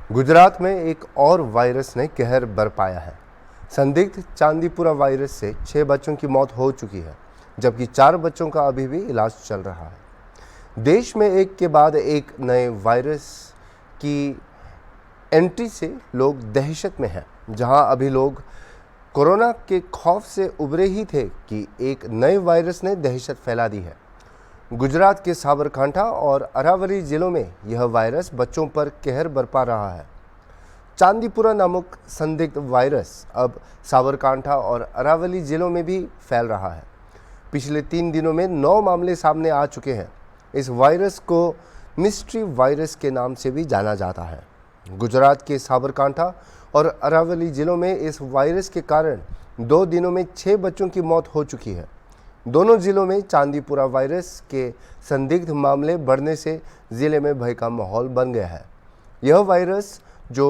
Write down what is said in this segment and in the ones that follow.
गुजरात में एक और वायरस ने कहर बरपाया है। संदिग्ध चांदीपुरा वायरस से 6 बच्चों की मौत हो चुकी है, जबकि 4 बच्चों का अभी भी इलाज चल रहा है। देश में एक के बाद एक नए वायरस की एंट्री से लोग दहशत में हैं। जहां अभी लोग कोरोना के खौफ से उबरे ही थे कि एक नए वायरस ने दहशत फैला दी है। गुजरात के साबरकांठा और अरावली जिलों में यह वायरस बच्चों पर कहर बरपा रहा है। चांदीपुरा नामक संदिग्ध वायरस अब साबरकांठा और अरावली जिलों में भी फैल रहा है। पिछले 3 दिनों में 9 मामले सामने आ चुके हैं। इस वायरस को मिस्ट्री वायरस के नाम से भी जाना जाता है। गुजरात के साबरकांठा और अरावली जिलों में इस वायरस के कारण 2 दिनों में 6 बच्चों की मौत हो चुकी है। दोनों जिलों में चांदीपुरा वायरस के संदिग्ध मामले बढ़ने से जिले में भय का माहौल बन गया है। यह वायरस जो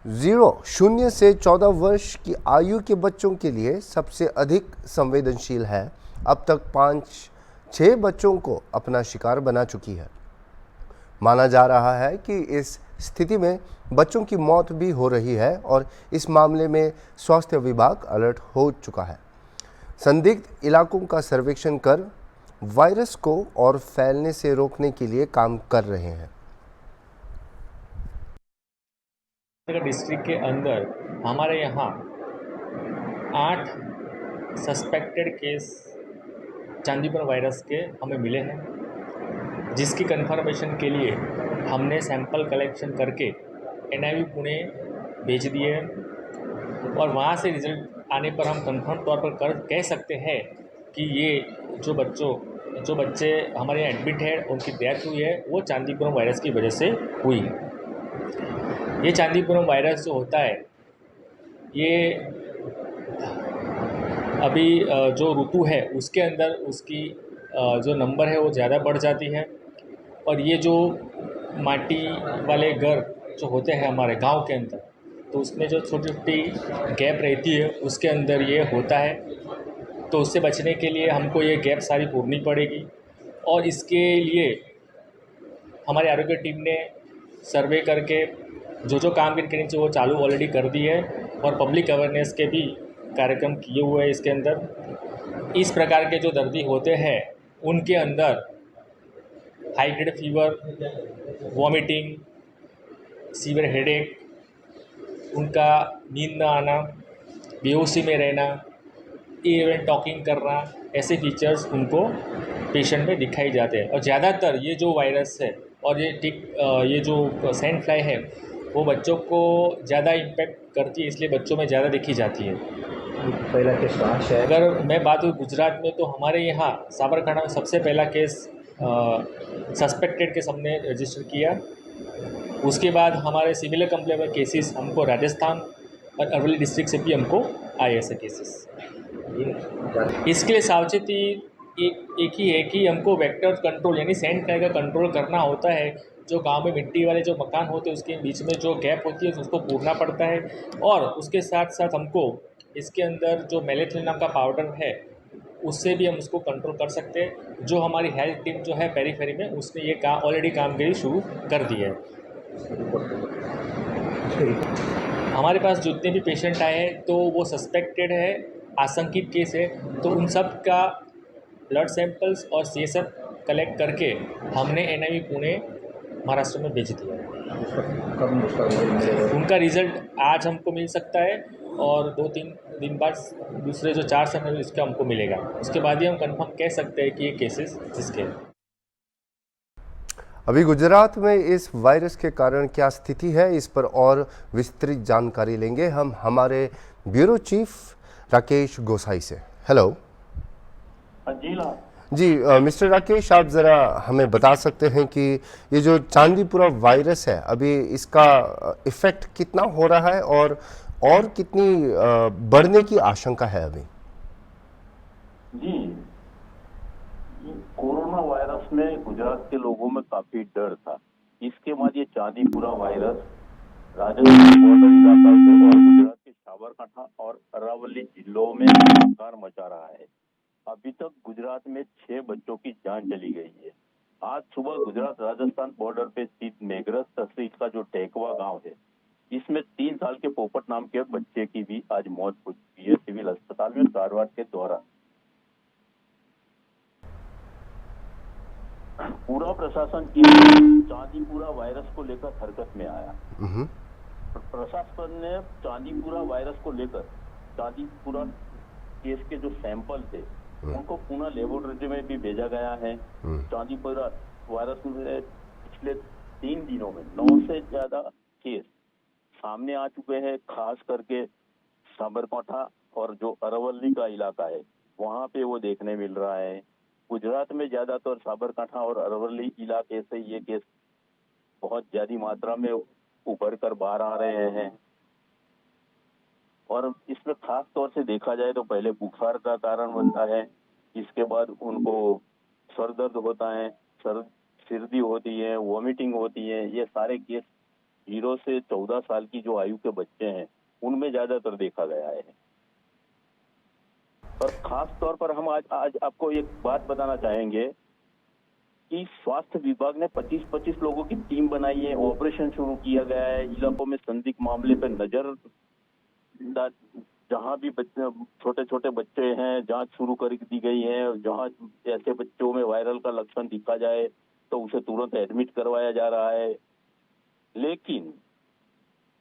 0 से 14 वर्ष की आयु के बच्चों के लिए सबसे अधिक संवेदनशील है, अब तक 5-6 बच्चों को अपना शिकार बना चुकी है। माना जा रहा है कि इस स्थिति में बच्चों की मौत भी हो रही है और इस मामले में स्वास्थ्य विभाग अलर्ट हो चुका है। संदिग्ध इलाकों का सर्वेक्षण कर वायरस को और फैलने से रोकने के लिए काम कर रहे हैं। डिस्ट्रिक्ट के अंदर हमारे यहाँ 8 सस्पेक्टेड केस चांदीपुरा वायरस के हमें मिले हैं, जिसकी कंफर्मेशन के लिए हमने सैंपल कलेक्शन करके NIV पुणे भेज दिए और वहाँ से रिजल्ट आने पर हम कंफर्म तौर पर कह सकते हैं कि ये जो बच्चे हमारे यहाँ एडमिट है, उनकी डेथ हुई है, वो चांदीपुरम वायरस की वजह से हुई। ये चांदीपुरम वायरस जो होता है, ये अभी जो ऋतु है उसके अंदर उसकी जो नंबर है वो ज़्यादा बढ़ जाती है और ये जो माटी वाले घर जो होते हैं हमारे गांव के अंदर, तो उसमें जो छोटी छोटी गैप रहती है उसके अंदर ये होता है। तो उससे बचने के लिए हमको ये गैप सारी पूरनी पड़ेगी और इसके लिए हमारी आरोग्य टीम ने सर्वे करके जो काम करनी चाहिए वो चालू ऑलरेडी कर दी है और पब्लिक अवेयरनेस के भी कार्यक्रम किए हुए हैं। इसके अंदर इस प्रकार के जो दर्दी होते हैं उनके अंदर high grade fever, vomiting, severe headache, उनका नींद न आना, बेहोशी में रहना, इवन टॉकिंग करना, ऐसे फीचर्स उनको पेशेंट में दिखाई जाते हैं। और ज़्यादातर ये जो वायरस है और ये जो सैंड फ्लाई है वो बच्चों को ज़्यादा इम्पेक्ट करती है, इसलिए बच्चों में ज़्यादा देखी जाती है। पहला केस कहाँ से है? अगर मैं बात करूँ गुजरात में, तो हमारे यहाँ साबरकांठा में सबसे पहला केस सस्पेक्टेड केस हमने रजिस्टर किया। उसके बाद हमारे सिमिलर कंप्लेंट में केसेस हमको राजस्थान और अरवली डिस्ट्रिक्ट से भी हमको आए ऐसे केसेस। इसके लिए सावचेती एक ही है कि हमको वेक्टर कंट्रोल यानी सैंड फ्लाई का कंट्रोल करना होता है। जो गांव में मिट्टी वाले जो मकान होते हैं उसके बीच में जो गैप होती है उसको पूरना पड़ता है और उसके साथ साथ हमको इसके अंदर जो मेलेथिन नाम का पाउडर है उससे भी हम उसको कंट्रोल कर सकते हैं। जो हमारी हेल्थ टीम जो है पेरीफेरी में, उसने ये ऑलरेडी कामगिरी शुरू कर दी है। हमारे पास जितने भी पेशेंट आए हैं तो वो सस्पेक्टेड है, आशंकित केस है, तो उन सब का ब्लड सैंपल्स और CSF कलेक्ट करके हमने NIV पुणे महाराष्ट्र में भेज दिया है। उनका रिज़ल्ट आज हमको मिल सकता है और 2-3 दिन बाद दूसरे जो 4 सैंपल इसका हमको मिलेगा। उसके बाद ही हम कंफर्म कह सकते हैं कि ये केसेस इसके हैं। अभी गुजरात में इस वायरस के कारण क्या स्थिति है, इस पर और विस्तृत जानकारी लेंगे हम हमारे ब्यूरो चीफ राकेश गोसाई से। हेलो जी मिस्टर राकेश, आप ज़रा हमें बता सकते हैं कि ये जो चांदीपुरा वायरस है अभी इसका इफ़ेक्ट कितना हो रहा है और कितनी बढ़ने की आशंका है अभी? जी, कोरोना वायरस में गुजरात के लोगों में काफी डर था। इसके बाद ये चांदीपुरा वायरस राजस्थान बॉर्डर इलाका से और गुजरात के साबरकांठा और अरावली जिलों में हाहाकार मचा रहा है। अभी तक गुजरात में 6 बच्चों की जान चली गई है। आज सुबह गुजरात राजस्थान बॉर्डर पे स्थित मेघरज तहसील का जो टेकवा गांव है, इसमें 3 साल के पोपट नाम के बच्चे की भी आज मौत हो चुकी है सिविल अस्पताल में सारवार के दौरान। पूरा प्रशासन की चांदीपुरा वायरस को लेकर हरकत में आया। प्रशासन ने चांदीपुरा वायरस को लेकर चांदीपुरा केस के जो सैंपल थे उनको पुनः लेबोरेटरी में भी भेजा गया है। चांदीपुरा वायरस में पिछले 3 दिनों में 9 से ज्यादा केस सामने आ चुके हैं, खास करके साबरकांठा और जो अरवल्ली का इलाका है वहां पे वो देखने मिल रहा है। गुजरात में ज्यादातर साबरकांठा और अरवल्ली इलाके से ये केस बहुत ज्यादा मात्रा में उभर कर बाहर आ रहे हैं और इसमें खास तौर से देखा जाए तो पहले बुखार का कारण बनता है, इसके बाद उनको सर दर्द होता है, सिरदी होती है, वॉमिटिंग होती है। ये सारे केस 0 से 14 साल की जो आयु के बच्चे हैं उनमें ज्यादातर देखा गया है। और खास तौर पर हम आज आपको एक बात बताना चाहेंगे कि स्वास्थ्य विभाग ने 25-25 लोगों की टीम बनाई है, ऑपरेशन शुरू किया गया है। इलाकों में संदिग्ध मामले पर नजर, जहां भी बच्चे छोटे छोटे बच्चे हैं जांच शुरू कर दी गई है। जहां ऐसे बच्चों में वायरल का लक्षण दिखा जाए तो उसे तुरंत एडमिट करवाया जा रहा है। लेकिन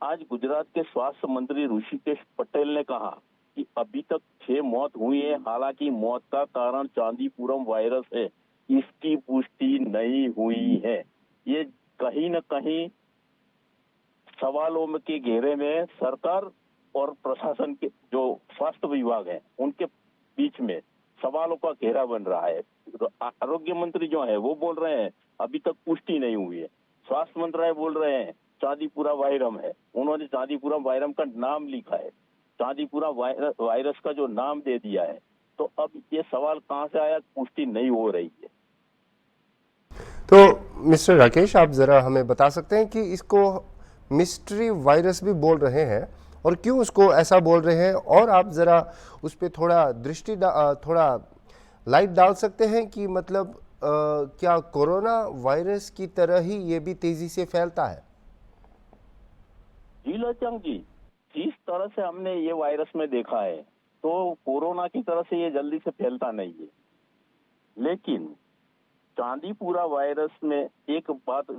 आज गुजरात के स्वास्थ्य मंत्री ऋषिकेश पटेल ने कहा कि अभी तक 6 मौत हुई है, हालांकि मौत का कारण चांदीपुरम वायरस है, इसकी पुष्टि नहीं हुई है। ये कहीं न कहीं सवालों के घेरे में सरकार और प्रशासन के जो स्वास्थ्य विभाग है उनके बीच में सवालों का घेरा बन रहा है। आरोग्य मंत्री जो है वो बोल रहे हैं अभी तक पुष्टि नहीं हुई है, स्वास्थ्य मंत्रालय बोल रहे हैं चांदीपुरा वायरम है, उन्होंने चांदीपुरा वायरम का नाम लिखा है, चांदीपुरा वायरस का जो नाम दे दिया है। तो अब ये सवाल कहां से आया, पुष्टि नहीं हो रही है। तो मिस्टर राकेश, आप ज़रा हमें बता सकते हैं कि इसको मिस्ट्री वायरस भी बोल रहे हैं और क्यों उसको ऐसा बोल रहे हैं, और आप ज़रा उस पर थोड़ा लाइट डाल सकते हैं कि मतलब क्या कोरोना वायरस की तरह ही ये भी तेज़ी से फैलता है? जी लचंग जी, जिस तरह से हमने ये वायरस में देखा है तो कोरोना की तरह से ये जल्दी से फैलता नहीं है। लेकिन चांदीपुरा वायरस में एक बात,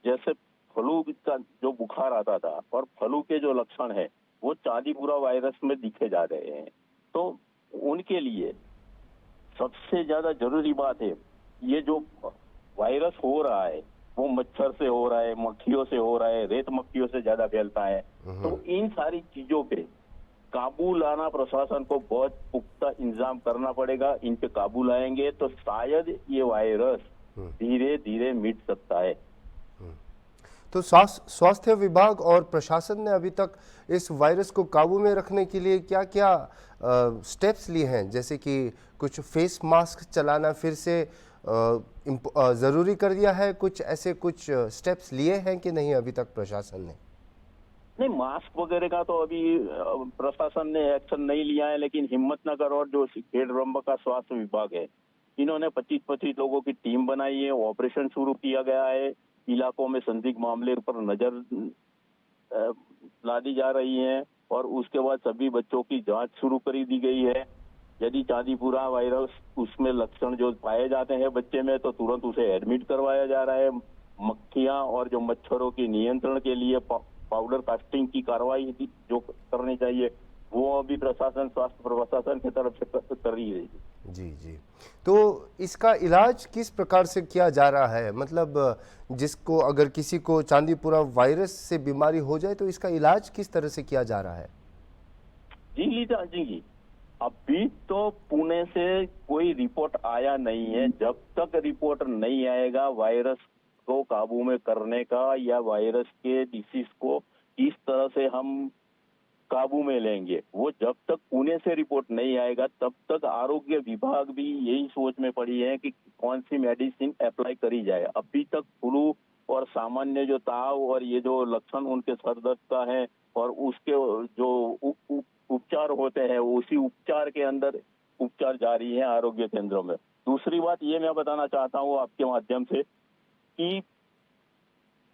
जैसे फ्लू का जो बुखार आता था और फ्लू के जो लक्षण है वो चांदीपुरा वायरस में दिखे जा रहे हैं। तो उनके लिए सबसे ज्यादा जरूरी बात है, ये जो वायरस हो रहा है वो मच्छर से हो रहा है, मक्खियों से हो रहा है, रेत मक्खियों से ज्यादा फैलता है। तो इन सारी चीजों पे काबू लाना प्रशासन को बहुत पुख्ता इंतजाम करना पड़ेगा। इन पे काबू लाएंगे तो शायद ये वायरस धीरे धीरे मिट सकता है। तो स्वास्थ्य विभाग और प्रशासन ने अभी तक इस वायरस को काबू में रखने के लिए क्या क्या स्टेप्स लिए हैं, जैसे कि कुछ फेस मास्क चलाना फिर से ज़रूरी कर दिया है, कुछ स्टेप्स लिए हैं कि नहीं अभी तक प्रशासन ने? नहीं, मास्क वगैरह का तो अभी प्रशासन ने एक्शन नहीं लिया है, लेकिन हिम्मतनगर और जो खेड़ब्रह्म का स्वास्थ्य विभाग है इन्होंने 25-25 लोगों की टीम बनाई है, ऑपरेशन शुरू किया गया है। इलाकों में संदिग्ध मामले पर नजर ला दी जा रही है और उसके बाद सभी बच्चों की जांच शुरू कर दी गई है। यदि चांदीपुरा वायरस उसमें लक्षण जो पाए जाते हैं बच्चे में तो तुरंत उसे एडमिट करवाया जा रहा है। मक्खियां और जो मच्छरों के नियंत्रण के लिए पाउडर कास्टिंग की कार्रवाई जो करनी चाहिए वो अभी प्रशासन, स्वास्थ्य प्रशासन की तरफ से कर रही है। जी जी, तो इसका इलाज किस प्रकार से किया जा रहा है? मतलब जिसको अगर किसी को चांदीपुरा वायरस से बीमारी हो जाए तो इसका इलाज किस तरह से किया जा रहा है? जी लीजा जी, अभी तो पुणे से कोई रिपोर्ट आया नहीं है। जब तक रिपोर्ट नहीं आएगा वायरस को काबू में करने का या वायरस के डिसीज को किस तरह से हम काबू में लेंगे, वो जब तक पुणे से रिपोर्ट नहीं आएगा तब तक आरोग्य विभाग भी यही सोच में पड़ी है कि कौन सी मेडिसिन अप्लाई करी जाए। अभी तक फ्लू और सामान्य जो ताव और ये जो लक्षण उनके सर दर्द का है और उसके जो उपचार होते हैं उसी उपचार के अंदर उपचार जारी है आरोग्य केंद्रों में। दूसरी बात ये मैं बताना चाहता हूँ आपके माध्यम से कि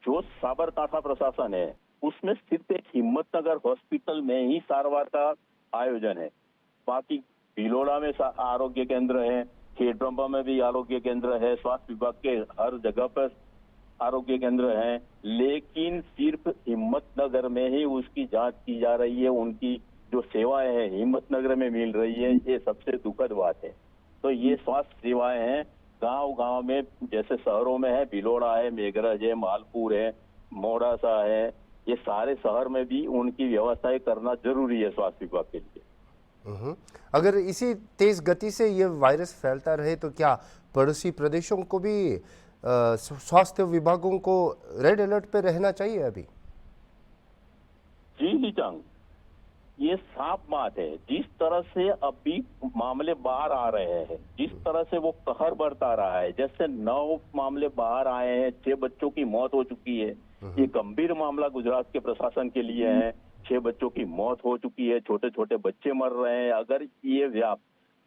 जो साबरकांठा प्रशासन है उसमें सिर्फ एक हिम्मतनगर हॉस्पिटल में ही सारवार का आयोजन है। बाकी भिलोड़ा में आरोग्य केंद्र है, खेड़ब्रह्मा में भी आरोग्य केंद्र है, स्वास्थ्य विभाग के हर जगह पर आरोग्य केंद्र हैं, लेकिन सिर्फ हिम्मतनगर में ही उसकी जांच की जा रही है। उनकी जो सेवाएं हैं हिम्मतनगर में मिल रही है, ये सबसे दुखद बात है। तो ये स्वास्थ्य सेवाएं हैं गांव-गांव में, जैसे शहरों में है, भिलोड़ा है, मेघरज है, मालपुर है, मोड़ासा है, ये सारे शहर में भी उनकी व्यवस्थाएं करना जरूरी है स्वास्थ्य विभाग के लिए। अगर इसी तेज गति से ये वायरस फैलता रहे तो क्या पड़ोसी प्रदेशों को भी स्वास्थ्य विभागों को रेड अलर्ट पे रहना चाहिए अभी? जी चांग, ये साफ बात है। जिस तरह से अभी मामले बाहर आ रहे हैं, जिस तरह से वो कहर बरता रहा है, जैसे 9 मामले बाहर आए हैं, 6 बच्चों की मौत हो चुकी है। ये गंभीर मामला गुजरात के प्रशासन के लिए है। 6 बच्चों की मौत हो चुकी है, छोटे छोटे बच्चे मर रहे हैं। अगर ये व्याप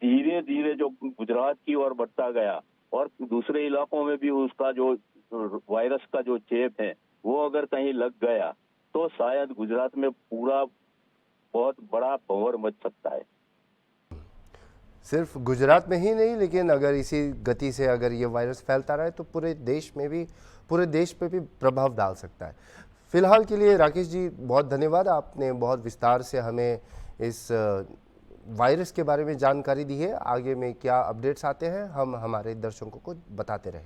धीरे धीरे जो गुजरात की ओर बढ़ता गया और दूसरे इलाकों में भी उसका जो वायरस का जो चेप है वो अगर कहीं लग गया तो शायद गुजरात में पूरा बहुत बड़ा भंवर मच सकता है। सिर्फ गुजरात में ही नहीं, लेकिन अगर इसी गति से अगर ये वायरस फैलता रहे तो पूरे देश पे भी प्रभाव डाल सकता है। फिलहाल के लिए राकेश जी बहुत धन्यवाद, आपने बहुत विस्तार से हमें इस वायरस के बारे में जानकारी दी है। आगे में क्या अपडेट्स आते हैं हम हमारे दर्शकों को बताते रहेंगे।